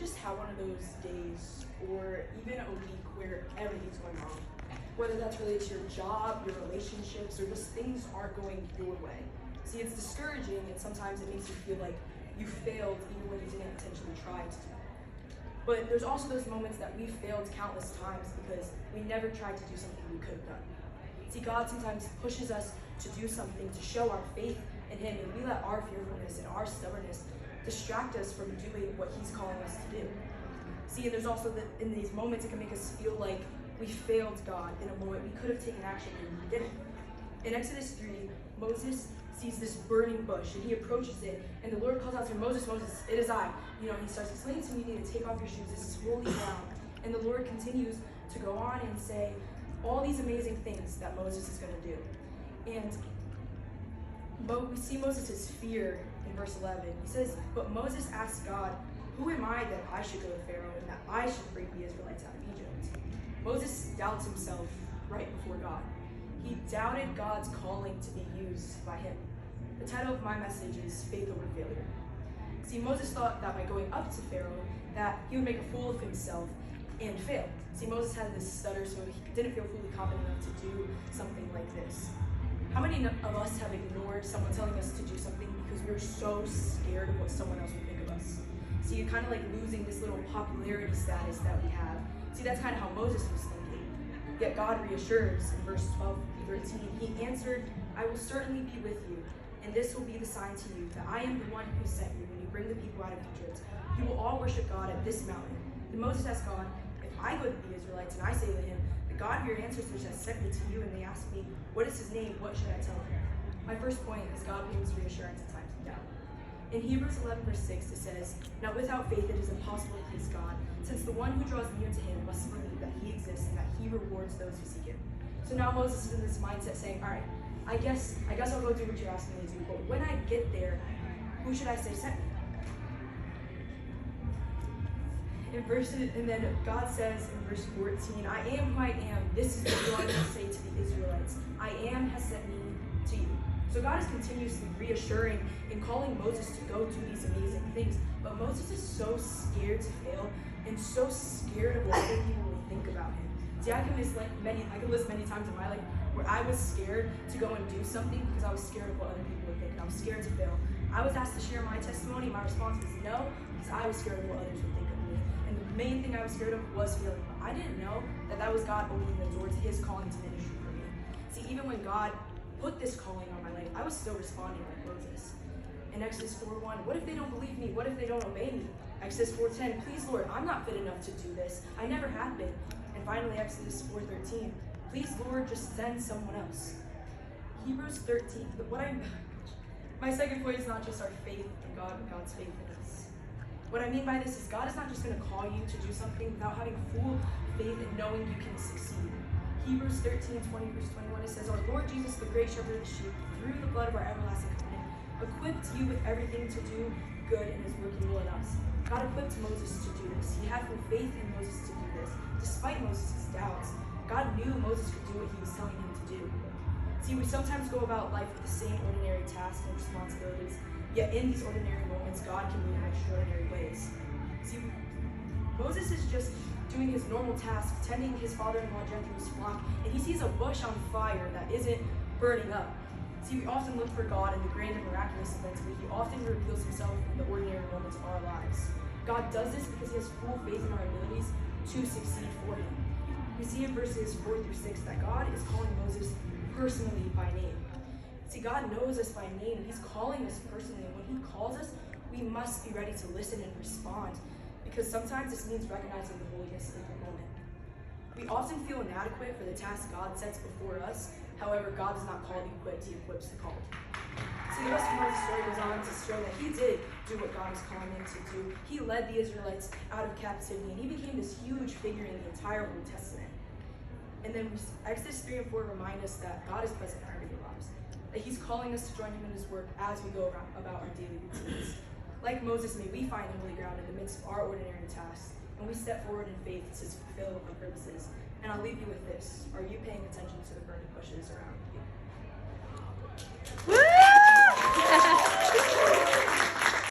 just had one of those days or even a week where everything's going wrong? Whether that's related to your job, your relationships, or just things aren't going your way. See, it's discouraging, and sometimes it makes you feel like you failed even when you didn't intentionally try to. But there's also those moments that we failed countless times because we never tried to do something we could have done. See, God sometimes pushes us to do something to show our faith in Him, and we let our fearfulness and our stubbornness distract us from doing what He's calling us to do. See, and there's also that in these moments it can make us feel like we failed God in a moment we could have taken action and we didn't. In Exodus 3, Moses sees this burning bush and he approaches it, and the Lord calls out to him, Moses, Moses, it is I. He starts explaining to him, you need to take off your shoes, this is holy ground. And the Lord continues to go on and say all these amazing things that Moses is going to do. And we see Moses' fear in verse 11. He says, but Moses asked God, who am I that I should go to Pharaoh and that I should bring the Israelites out of Egypt? Moses doubts himself right before God. He doubted God's calling to be used by him. The title of my message is Faith Over Failure. See, Moses thought that by going up to Pharaoh, that he would make a fool of himself and fail. See, Moses had this stutter, so he didn't feel fully confident enough to do something like this. How many of us have ignored someone telling us to do something because we're so scared of what someone else would think of us? See, you're kind of like losing this little popularity status that we have. See, that's kind of how Moses was thinking. Yet God reassures in verse 12 through 13, he answered, I will certainly be with you, and this will be the sign to you that I am the one who sent you when you bring the people out of Egypt. You will all worship God at this mountain. Then Moses asked God, if I go to the Israelites and I say to him, the God of your ancestors has sent me to you, and they ask me, what is his name? What should I tell him? My first point is God brings reassurance in times of doubt. In Hebrews 11 verse 6 it says, now without faith it is impossible to please God, since the one who draws near to him must believe that he exists and that he rewards those who seek him. So now Moses is in this mindset saying, all right, I guess I'll go do what you're asking me to do, but when I get there, who should I say sent me? And then God says in verse 14, I am who I am. This is what you want to say to the Israelites. I am has sent me to you. So God is continuously reassuring and calling Moses to go do these amazing things. But Moses is so scared to fail and so scared of what other people will think about him. See, I can list many times in my life where I was scared to go and do something because I was scared of what other people would think. I was scared to fail. I was asked to share my testimony. My response was no, because I was scared of what others would think of me. And the main thing I was scared of was failing. But I didn't know that was God opening the door to his calling to ministry for me. See, even when God put this calling on my life, I was still responding like Moses. In Exodus 4:1, what if they don't believe me? What if they don't obey me? Exodus 4:10, please Lord, I'm not fit enough to do this. I never have been. And finally, Exodus 4:13, please Lord, just send someone else. Hebrews 13, my second point is not just our faith in God, but God's faith in us. What I mean by this is God is not just going to call you to do something without having full faith and knowing you can succeed. Hebrews 13:20 verse 21, it says, our Lord Jesus, the great shepherd of the sheep, through the blood of our everlasting covenant, equipped you with everything to do good and is working will in us. God equipped Moses to do this. He had full faith in Moses to do this. Despite Moses' doubts, God knew Moses could do what he was telling him to do. See, we sometimes go about life with the same ordinary tasks and responsibilities, yet in these ordinary moments, God can move in extraordinary ways. See, Moses is just doing his normal task, tending his father-in-law Jethro's flock, and he sees a bush on fire that isn't burning up. See, we often look for God in the grand and miraculous events, but he often reveals himself in the ordinary moments of our lives. God does this because he has full faith in our abilities to succeed for him. We see in verses 4 through 6 that God is calling Moses personally by name. See, God knows us by name. He's calling us personally, and when he calls us, we must be ready to listen and respond, because sometimes this means recognizing the holiness of the moment. We often feel inadequate for the task God sets before us. However, God does not call the equipped, he equips the called. See, the rest of Moses' story goes on to show that he did do what God was calling him to do. He led the Israelites out of captivity, and he became this huge figure in the entire Old Testament. And then Exodus 3 and 4 remind us that God is present in our daily lives, that he's calling us to join him in his work as we go about our daily routines. Like Moses, may we find holy ground in the midst of our ordinary tasks, and we step forward in faith to fulfill our purposes. And I'll leave you with this. Are you paying attention to the burning bushes around you?